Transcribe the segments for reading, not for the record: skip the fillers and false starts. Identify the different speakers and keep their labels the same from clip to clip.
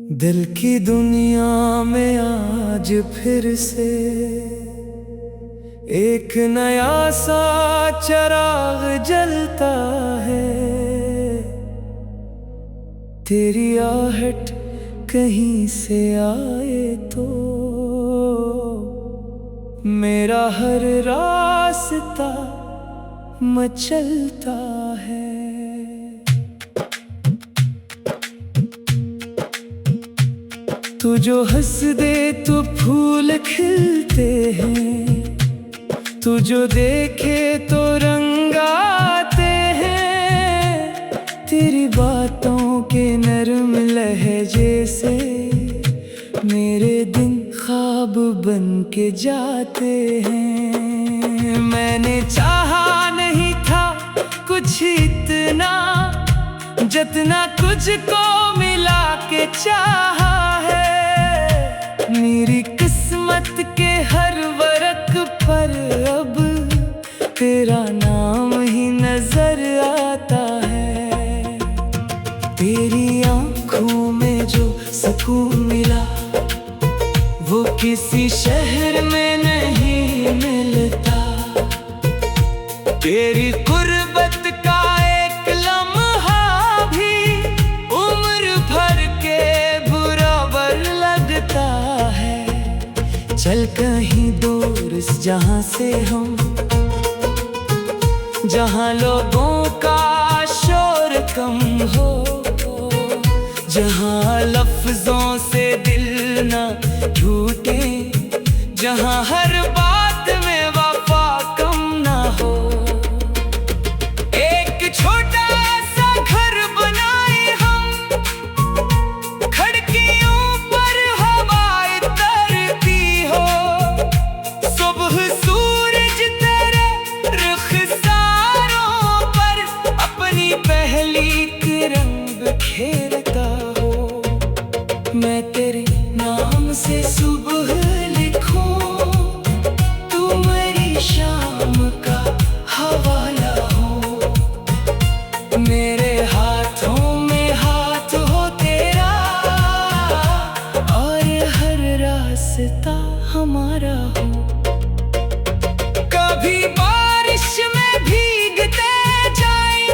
Speaker 1: दिल की दुनिया में आज फिर से एक नया सा चिराग जलता है। तेरी आहट कहीं से आए तो मेरा हर रास्ता मचलता है। तू जो हंस दे तो फूल खिलते हैं, तू जो देखे तो रंग आते हैं। तेरी बातों के नरम लहजे से मेरे दिन ख्वाब बन के जाते हैं। मैंने चाहा नहीं था कुछ इतना, जितना तुझको मिला के चाहा है। मेरी किस्मत के हर वरक पर अब तेरा नाम ही नजर आता है। तेरी आंखों में जो सुकून मिला वो किसी शहर में नहीं मिलता। तेरी कुर्बत का एक लम्हा भी उम्र भर के बराबर लगता है। चल कहीं दूर इस जहां से हम, जहां लोगों का शोर कम हो, जहां लफ्जों से दिल न टूटे, जहां हर बात में वफा कम ना हो। एक छोटा सा घर बनाए हम, खिड़कियों पर हवाएं तरती हो। सुबह सूरज तेरे रुखसारों पर अपनी पहली किरण बिखेरता हो। मैं तेरे नाम से सुबह लिखूं, तू मेरी शाम का हवाला हो। मेरे हाथों में हाथ हो तेरा और हर रास्ता हमारा हो। कभी बारिश में भीगते जाए,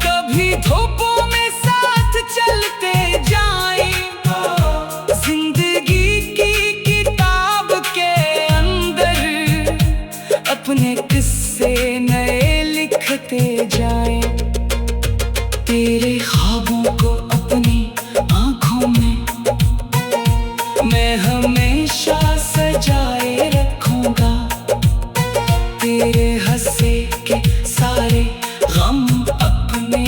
Speaker 1: कभी धूपों में साथ चलते जाए। जिंदगी की किताब के अंदर अपने किस्से नए लिखते जाए। तेरे ख्वाबों को अपनी आंखों में मैं हमेशा सजाए रखूंगा। तेरे हंसे के सारे गम अपने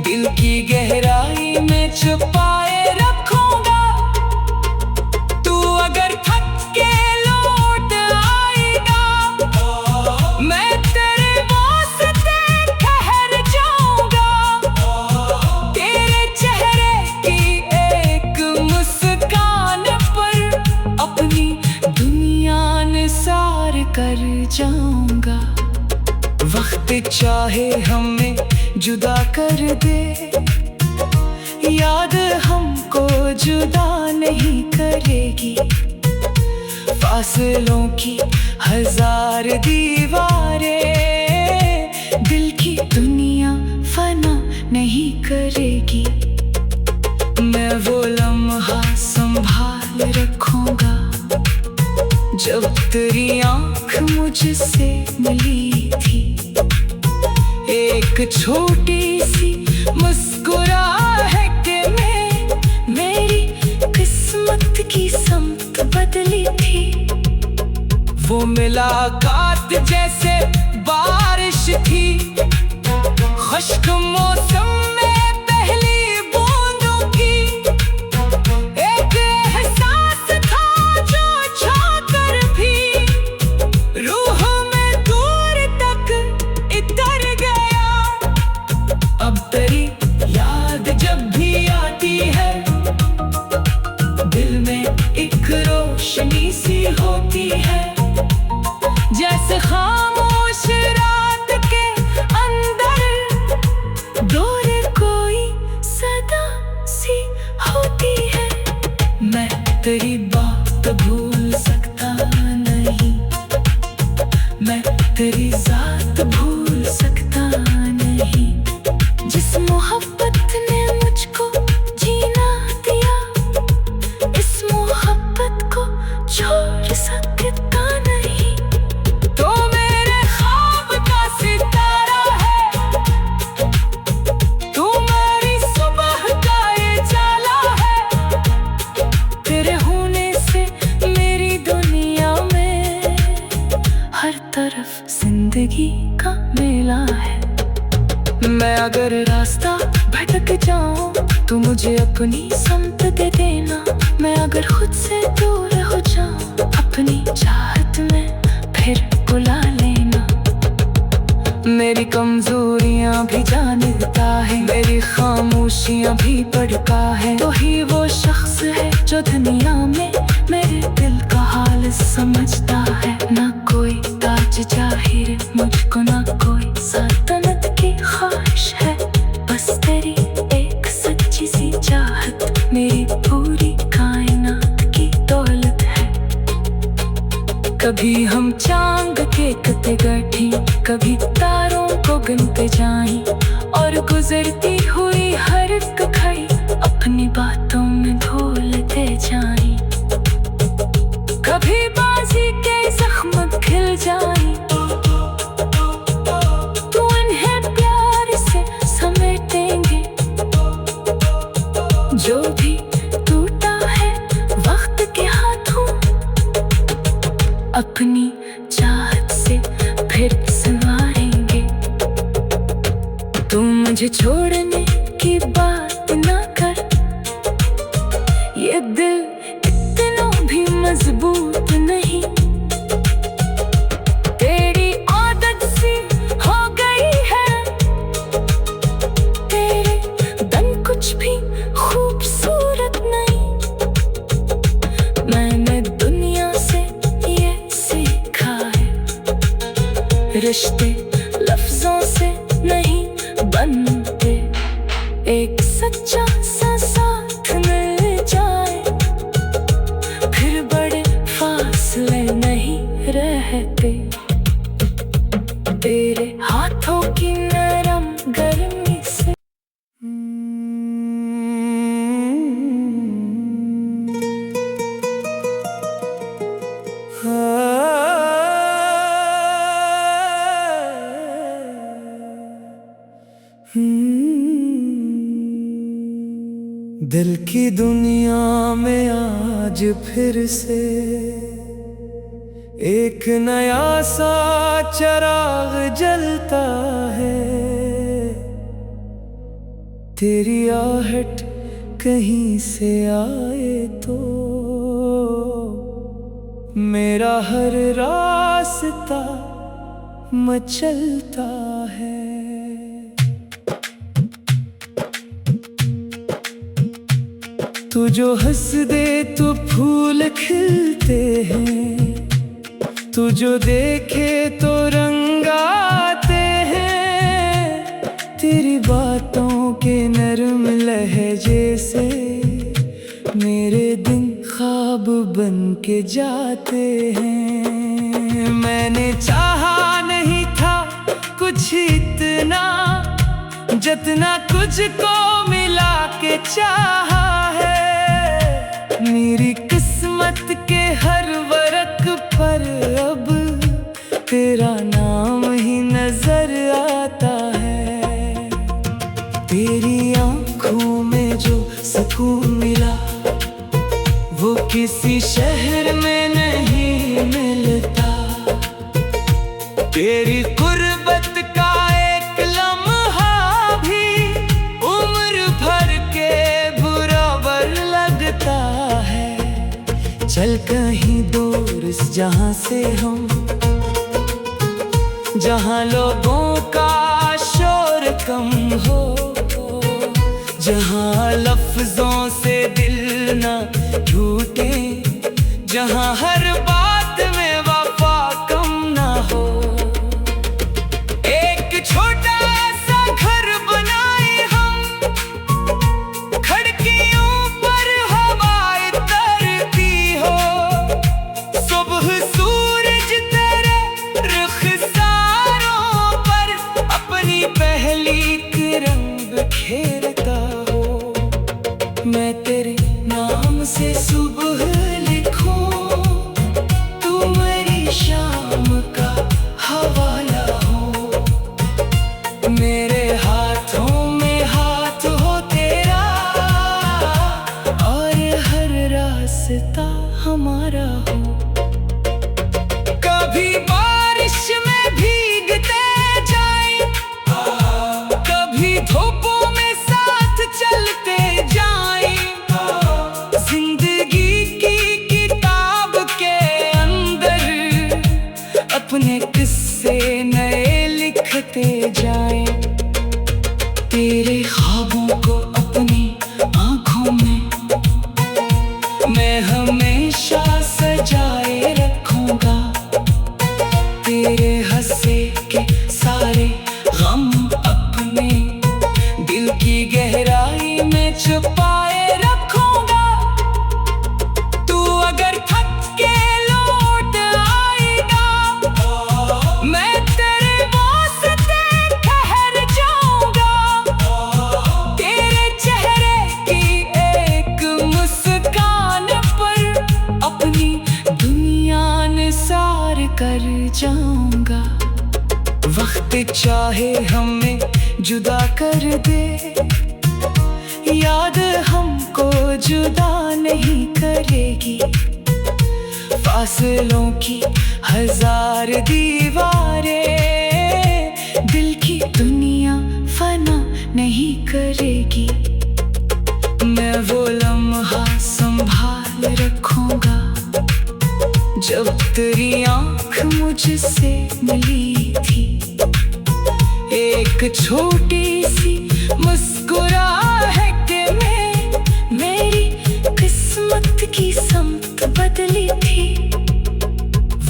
Speaker 1: दिल की गहराई में छुपाए रखूंगा। तू अगर थक के लौट आएगा, मैं तेरे वास्ते ठहर जाऊंगा। तेरे चेहरे की एक मुस्कान पर अपनी दुनिया निसार कर जाऊंगा। वक्त चाहे हमें जुदा कर दे, याद हमको जुदा नहीं करेगी। फासलों की हजार दीवारें दिल की दुनिया फना नहीं करेगी। मैं वो लम्हा संभाल रखूंगा जब तेरी आंख मुझसे मिली थी। एक छोटी सी मुस्कुराहट में मेरी किस्मत की समत बदली थी। वो मुलाकात जैसे बारिश थी, खुश्क मौसम में पहली बूंदों की। एक एहसास था जो छाकर भी रूह में दूर तक इतर गया। अब अगर रास्ता भटक जाऊं तो मुझे अपनी समत दे देना। मैं अगर खुद से दूर हो जाऊं अपनी चाहत में फिर बुला लेना। मेरी कमजोरियां भी जानता है, मेरी खामोशियां भी पढ़ता है। तो ही वो शख्स है जो दुनिया में मेरे दिल का हाल समझता है। ना कोई ताज जाहिर मुझको, ना कोई सल्तनत की ख्वाहिश है, बस तेरी एक सच्ची सी चाहत मेरी पूरी कायनात की दौलत है। कभी हम चांद के कते गठी, कभी तारों को गिनते जाएं और गुजरती हुई हर एक घड़ी अपनी बातों में ढोलते जाएं। कभी बाजी के जख्म खिल जाएं तो उन्हें प्यार से समेटेंगे। जो भी टूटा है वक्त के हाथों अपनी चाहत से फिर संवारेंगे। तुम मुझे छोड़ने की बात ना कर, ये दिल इतना भी मजबूत नहीं। तेरी आदत सी हो गई है, तेरे दम कुछ भी खूबसूरत नहीं। मैंने दुनिया से ये सीखा है, रिश्ते लफ्जों से नहीं बनते। एक सच्चा सा साथ मिल जाए फिर बड़े फासले नहीं रहते। तेरे हाथों की नरम गर्मी से दिल की दुनिया में आज फिर से एक नया सा चिराग जलता है। तेरी आहट कहीं से आए तो मेरा हर रास्ता मचलता है। तू जो हंस दे तो फूल खिलते हैं, तू जो देखे तो रंग आते हैं। तेरी बातों के नरम लहजे से मेरे दिन ख्वाब बन के जाते हैं। मैंने चाहा नहीं था कुछ इतना, जितना तुझको मिला के चाहा है। मेरी किस्मत के हर वर्क पर अब तेरा नाम ही नजर आता है। तेरी आंखों में जो सुकून मिला वो किसी शहर में नहीं मिलता। तेरी कुर्बत का एक लम्हा भी उम्र भर के बराबर लगता है। चल कहीं दूर इस जहां से हम, जहां लोगों का शोर कम हो, जहां लफ्जों से दिल न टूटे, जहां हर बात में वफा कम न हो। एक छोटा सा घर बनाए हम, खिड़कियों पर हवाएं तरती हो। सुबह सूरज तेरे रुखसारों पर अपनी पहली किरण बिखेरता हो। मैं तेरे नाम से सुबह लिखूं, तू मेरी शाम का हवाला हो। मेरे हाथों में हाथ हो तेरा और हर रास्ता हमारा हो। कभी बारिश में भीगते जाए, कभी तेरे ख्वाबों को अपनी आंखों में मैं हमेशा सजाए रखूंगा। तेरे हंसे के सारे गम अपने दिल की गहराई में छुपाए रखूंगा। तू अगर थक के लौट आएगा, मैं तेरे वास्ते ठहर जाऊंगा। तेरे चेहरे की एक मुस्कान पर अपनी दुनिया निसार कर जाऊंगा। वक्त चाहे हमें जुदा कर दे, याद हमको जुदा नहीं करेगी। फासलों की हजार दीवारें दिल की दुनिया फना नहीं करेगी। मैं वो लम्हा संभाल रखूंगा जब तेरी आंख मुझसे मिली थी। एक छोटी सी मुस्कुराहट में मेरी किस्मत की समत बदली थी।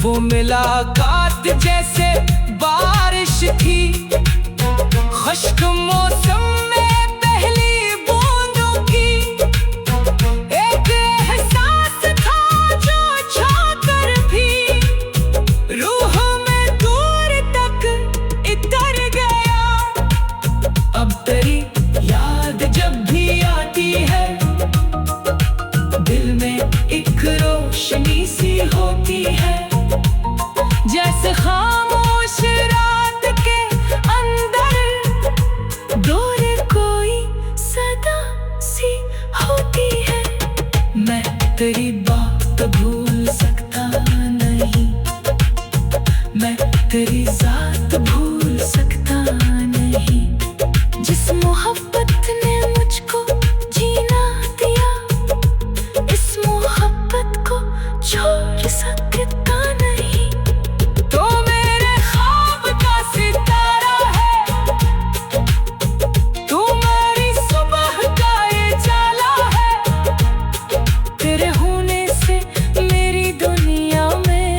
Speaker 1: वो मुलाकात जैसे बारिश थी, खुश्क मौसम में पहली बूंदों की। एक एहसास था जो छाकर भी रूह में दूर तक इतर गया। अब तेरी याद जब भी आती है, दिल में एक रोशनी सी होती है। जैसे खामोश रात के अंदर दूर कोई सदा सी होती है। मैं तेरी बात भूल सकता नहीं, मैं तेरी जात भूल सकता नहीं। जिस मोहब्बत ने मुझको जीना दिया, इस मोहब्बत को छोड़ सकता नहीं। तो मेरे ख्वाब का सितारा है, तू मेरी सुबह का ये जाला है। तेरे होने से मेरी दुनिया में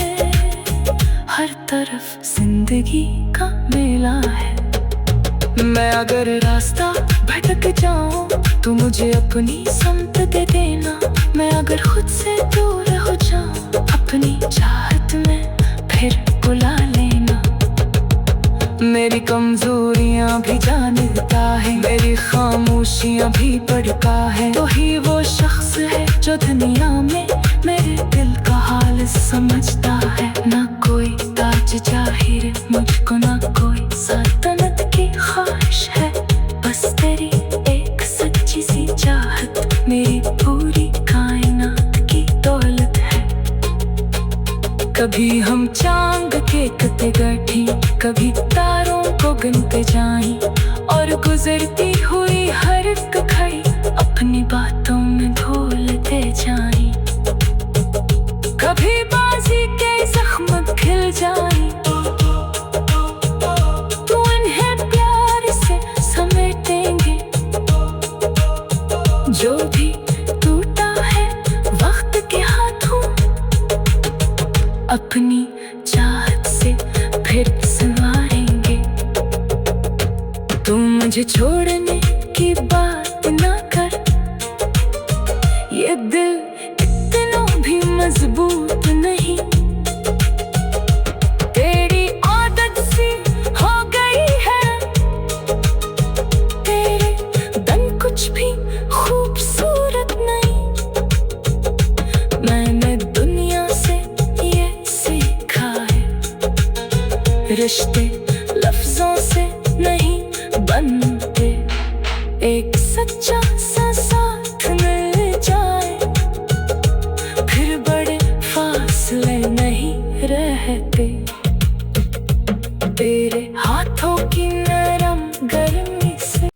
Speaker 1: हर तरफ जिंदगी का मेला है। मैं अगर रास्ता भटक जाऊं तो मुझे अपनी समत दे देना। मैं अगर खुद से दूर हो जाऊं अपनी चाहत में फिर बुला लेना। मेरी कमजोरियां भी जानता है, मेरी खामोशियां भी पढ़ता है। तो ही वो शख्स है जो दुनिया में मेरे दिल का हाल समझता है। ना कोई ताज जाहिर मुझको, ना कोई सल्तनत की ख्वाहिश है। बस तेरी एक सच्ची सी चाहत मेरी पूरी कायनात की दौलत है। कभी हम चांद के कते गठी, कभी तारों को गिनते जाएं और गुजरती हुई हर एक घड़ी अपनी बातों में ढोलते जाएं। कभी बाजी के जख्म खिल जाएं, तो उन्हें प्यार से समेटेंगे। जो भी टूटा है वक्त के हाथों, अपनी चाहत से फिर संवारेंगे। तुम मुझे छोड़ने की बात ना कर, ये दिल इतना भी मजबूत नहीं। तेरी आदत सी हो गई है, तेरे दम कुछ भी खूबसूरत नहीं। मैंने दुनिया से ये सीखा है, रिश्ते लफ्जों से नहीं बनते। एक सच्चा सा साथ मिल जाए, फिर बड़े फासले नहीं रहते। तेरे हाथों की नरम गर्मी से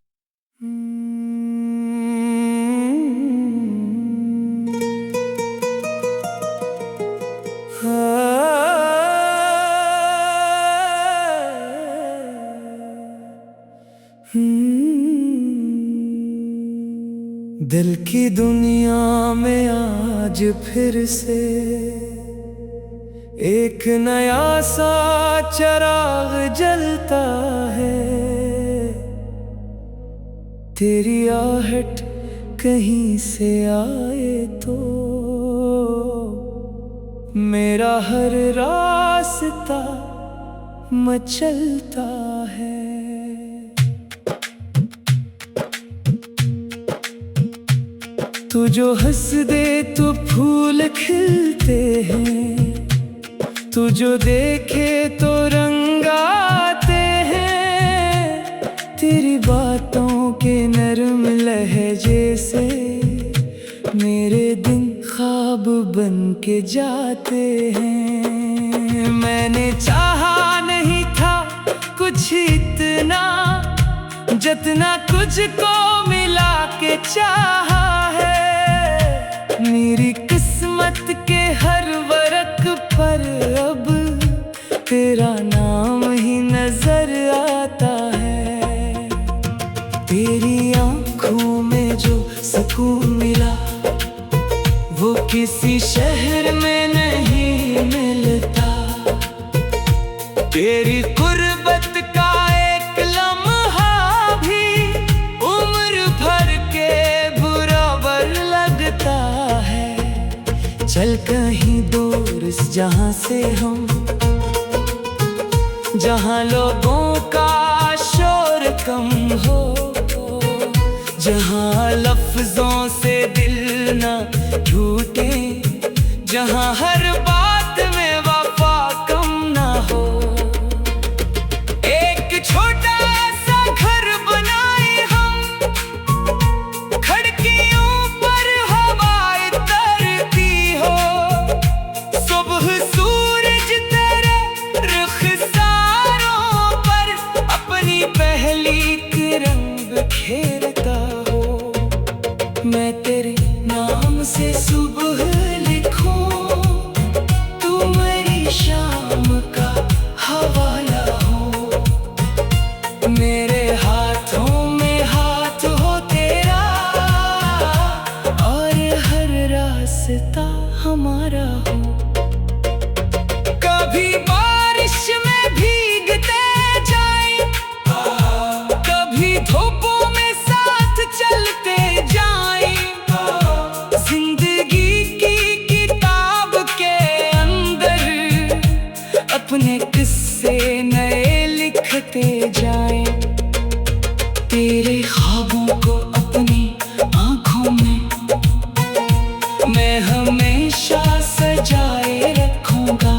Speaker 1: Hmm.
Speaker 2: दिल की दुनिया में आज फिर से एक नया सा चिराग जलता है। तेरी आहट कहीं से आए तो मेरा हर रास्ता मचलता है। तू जो हंस दे तो फूल खिलते हैं, तू जो देखे तो रंग आते हैं। तेरी बातों के नरम लहजे से मेरे दिन ख्वाब बन के जाते हैं। मैंने चाहा नहीं था कुछ इतना, जितना तुझको मिला के चाहा है। मेरी किस्मत के हर वर्क पर अब तेरा नाम ही नजर आता है। तेरी आंखों में जो सुकून मिला वो किसी शहर में नहीं मिलता। तेरी कुर्बत का एक लम्हा भी उम्र भर के बराबर लगता है। चल कहीं दूर इस जहां से हम, जहां लोगों का शोर कम हो, जहां लफ्जों से दिल न टूटे, जहां हर बात में वफा कम न हो। एक छोटा सा घर बनाए हम, खिड़कियों पर हवाएं तरती हो। सुबह सूरज तेरे रुखसारों पर अपनी पहली तिरंग खेलता हो। मैं तेरे नाम से सुबह लिखूं, तू मेरी शाम का हवाला हो। मेरे हाथों में हाथ हो तेरा और हर रास्ता हमारा हो। कभी बारिश में भीगते जाएं, कभी धूपों में साथ चलते जाएं। जिंदगी की किताब के अंदर अपने किस्से नए लिखते जाएं। तेरे ख्वाबों को अपनी आंखों में मैं हमेशा सजाए रखूंगा।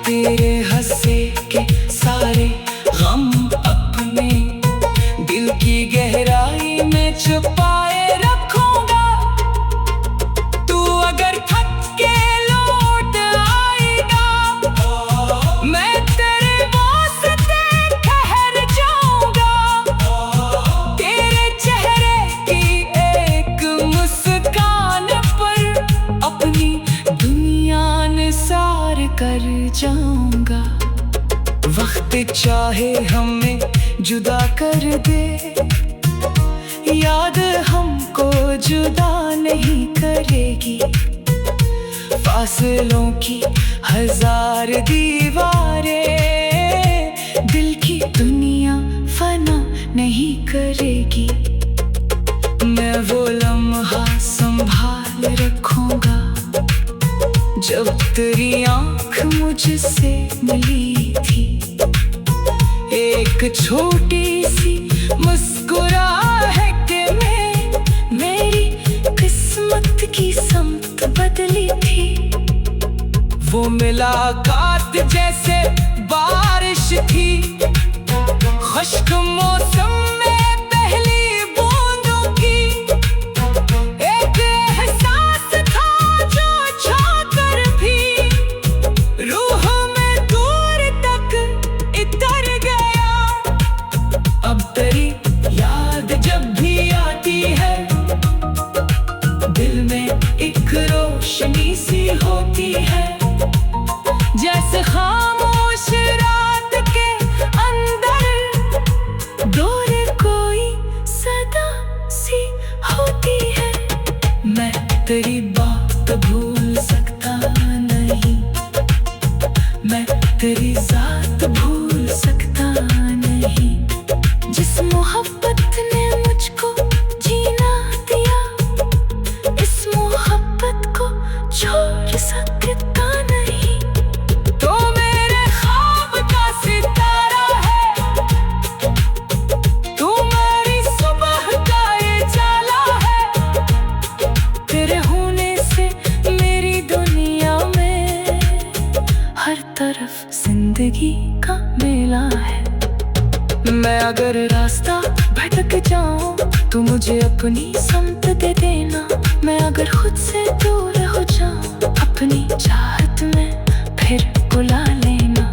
Speaker 2: तेरे हंसे के सारे गम अपने दिल की गहराई में छुपाए रखूंगा। तू अगर थक के लौट आएगा, मैं तेरे वास्ते ठहर जाऊंगा। तेरे चेहरे की एक मुस्कान पर अपनी दुनिया निसार कर जाऊंगा। वक्त चाहे हमें जुदा कर दे, याद हमको जुदा नहीं करेगी। फासलों की हजार दीवारें दिल की दुनिया फना नहीं करेगी। मैं वो लम्हा संभाल रखूंगा जब तेरी आंख मुझसे मिली थी। एक छोटी सी मुस्कुराहट में मेरी किस्मत की समत बदली थी। वो मुलाकात जैसे बारिश थी, खुश्क मौसम में पहली बूंदों की। एक एहसास था जो छाकर भी रूह में दूर तक इतर गया। अब तेरी याद जब भी आती है, दिल में एक रोशनी सी होती है। जैसे खामोश रात के अंदर दो
Speaker 1: तेरी बात भूल सकता नहीं, मैं तेरी जात भूल सकता नहीं। जिस मोहब्बत ने मुझको जीना दिया, इस मोहब्बत को छोड़ सकता नहीं। तो मेरे ख्वाब का सितारा है, तू मेरी सुबह का ये जाला है। तेरे होने से मेरी दुनिया में हर तरफ जिंदगी का मेला है। मैं अगर रास्ता भटक जाऊं तो मुझे अपनी समत दे देना। मैं अगर खुद से दूर हो जाऊं अपनी चाहत में फिर बुला लेना।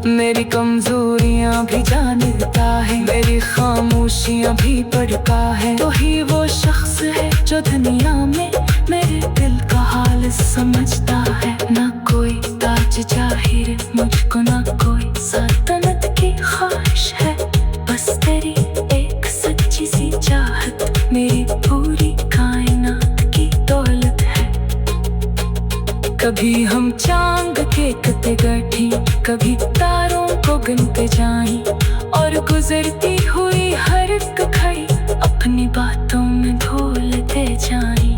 Speaker 1: मेरी कमजोरियां भी जानता है, मेरी खामोशियां भी पढ़ता है। तो ही वो शख्स है जो दुनिया में मेरे दिल का हाल समझता है। ना कोई ताज जाहिर मुझको, ना कोई सल्तनत की ख्वाहिश है, बस तेरी एक सच्ची सी चाहत मेरी पूरी कायनात की दौलत है। कभी हम चांद के कते गठी, कभी तारों को गिनते जाएं, और गुजरती हुई हर एक घड़ी अपनी बातों में ढोलते जाएं।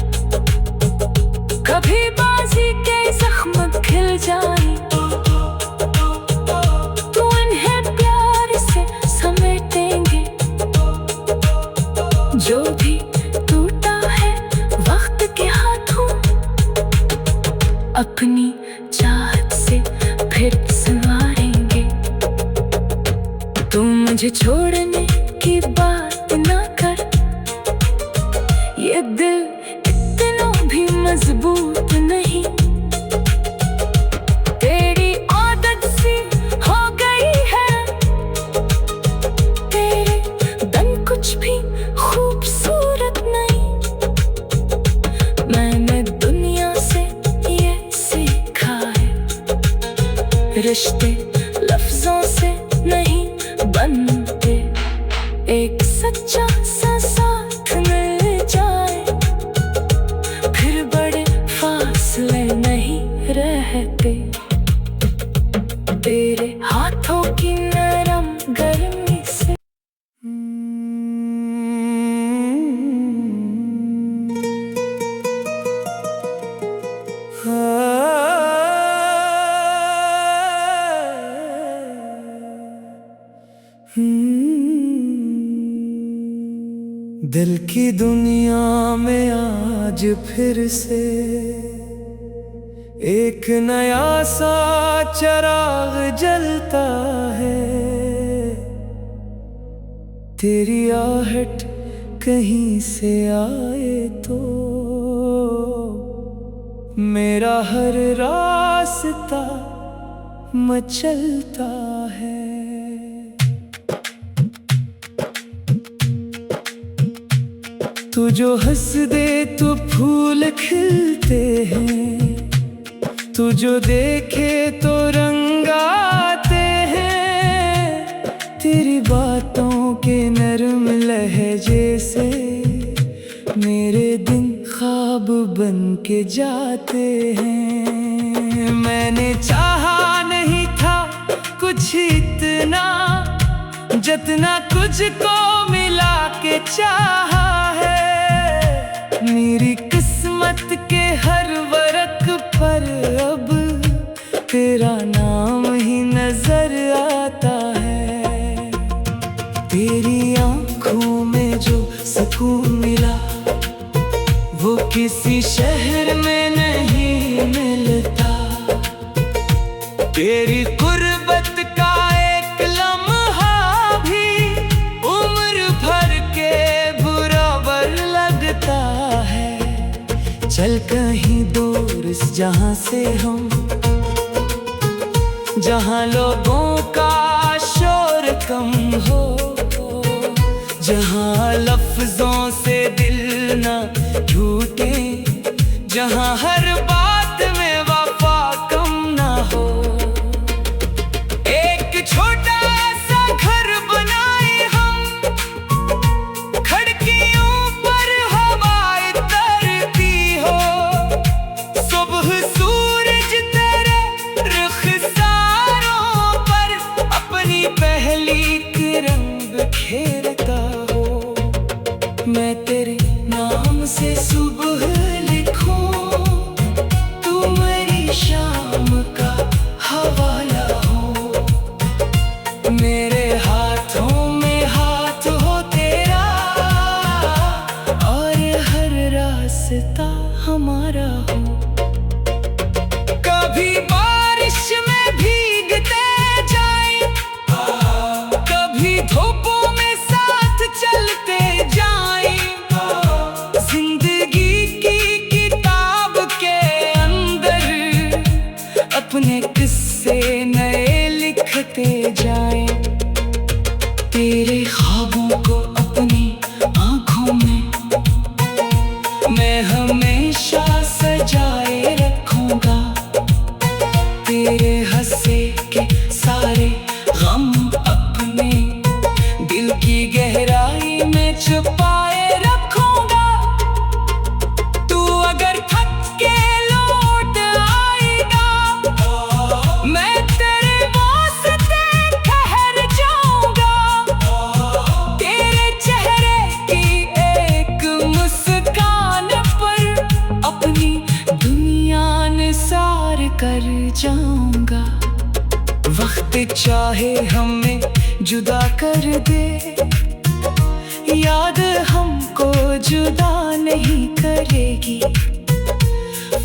Speaker 1: कभी बाजी के जख्म खिल जाएं, तो उन्हें प्यार से समेटेंगे। जो भी टूटा है वक्त के हाथों, अपनी चाहत से फिर संवारेंगे। तू मुझे छोड़ने की बात ना कर, ये दिल इतना भी मजबूत नहीं। तेरी आदत सी हो गई है, तेरे दम कुछ भी खूबसूरत नहीं। मैंने दुनिया से ये सीखा है, रिश्ते लफ्जों से नहीं बनते। एक सच्चा सा साथ मिल जाए, फिर बड़े फासले नहीं रहते। तेरे हाथों की नरम गर्मी से
Speaker 2: दिल की दुनिया में आज फिर से एक नया सा चिराग जलता है। तेरी आहट कहीं से आए तो मेरा हर रास्ता मचलता है। तू जो हंस दे तो फूल खिलते हैं, तू जो देखे तो रंग आते हैं। तेरी बातों के नरम लहजे से मेरे दिन ख्वाब बन के जाते हैं। मैंने चाहा नहीं था कुछ इतना, जितना तुझको मिला के चाहा है। मेरी किस्मत के हर वर्क पर अब तेरा नाम ही नजर आता है। तेरी आंखों में जो सुकून मिला वो किसी शहर में नहीं मिलता। तेरी गुर्बत का एक लम्हा भी उम्र भर के बराबर लगता है। चल कहीं दूर इस जहां से हम, जहां लोगों का शोर कम हो, जहां लफ्जों से दिल न टूटे, जहां हर बात में वफा कम न हो। एक छोटा सा घर बनाए हम, खिड़कियों पर हवाएं तरती मैं तेरे नाम से सुबह लिखूं, तू मेरी शाम का हवाला हो। मेरे हाथों में हाथ हो तेरा, और हर रास्ता हमारा हो। कभी बारिश में भीगते जाए, कभी धूपों में साथ चलते जाए। जिंदगी की किताब के अंदर अपने किस्से नए लिखते जाए। तेरे ख्वाबों को अपनी आंखों में मैं हमेशा सजाए रखूंगा। तेरे हंसे के सारे गम अपने दिल की गहराई में छुपाए रखूंगा। तू अगर थक के लौट आएगा, मैं तेरे वास्ते ठहर जाऊंगा। तेरे चेहरे की एक मुस्कान पर अपनी दुनिया निसार कर जाऊंगा। वक्त चाहे हमें जुदा कर दे, याद हमको जुदा नहीं करेगी।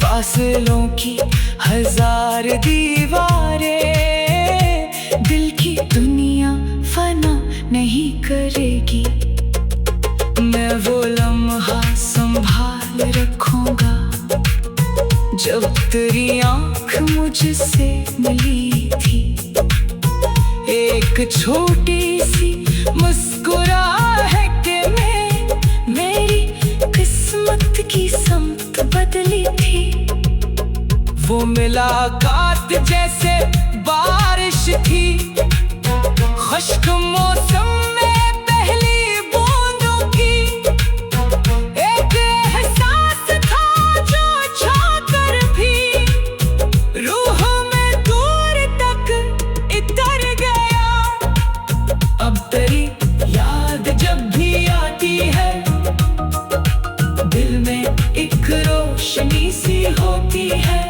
Speaker 2: फासलों की हजार दीवारें दिल की दुनिया फना नहीं करेगी। मैं वो लम्हा संभाल रखूंगा जब तेरी आँख मुझसे मिली थी। एक छोटी सी मुस्कुराहट में मेरी किस्मत की समत बदली थी। वो मुलाकात जैसे बारिश थी, खुश्क मौसम में पहली बूंदों की। एक एहसास था जो छाकर भी रूह में दूर तक इतर गया। अब तेरी याद जब भी आती है, दिल में एक रोशनी सी होती है।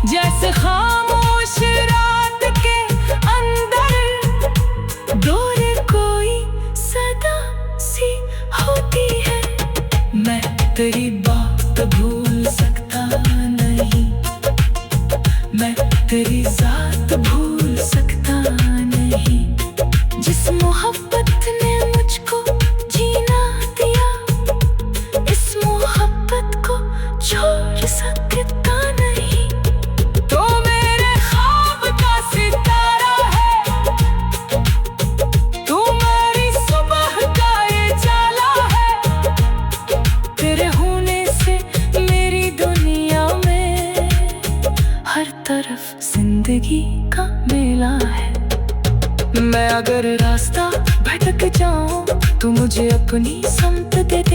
Speaker 2: जैसे खामोश रात के अंदर दूर कोई सदा सी होती है। मैं तेरी बात भूल सकता नहीं, मैं तेरी जात भूल सकता नहीं। जिस मोहब्बत ने मुझको जीना दिया, इस मोहब्बत को छोड़ सकता नहीं। तो मेरे ख्वाब का सितारा है, तू मेरी सुबह का उजाला है। तेरे होने से मेरी दुनिया में हर तरफ जिंदगी का मेला है। मैं अगर रास्ता भटक जाऊं, तू मुझे अपनी समत दे दे।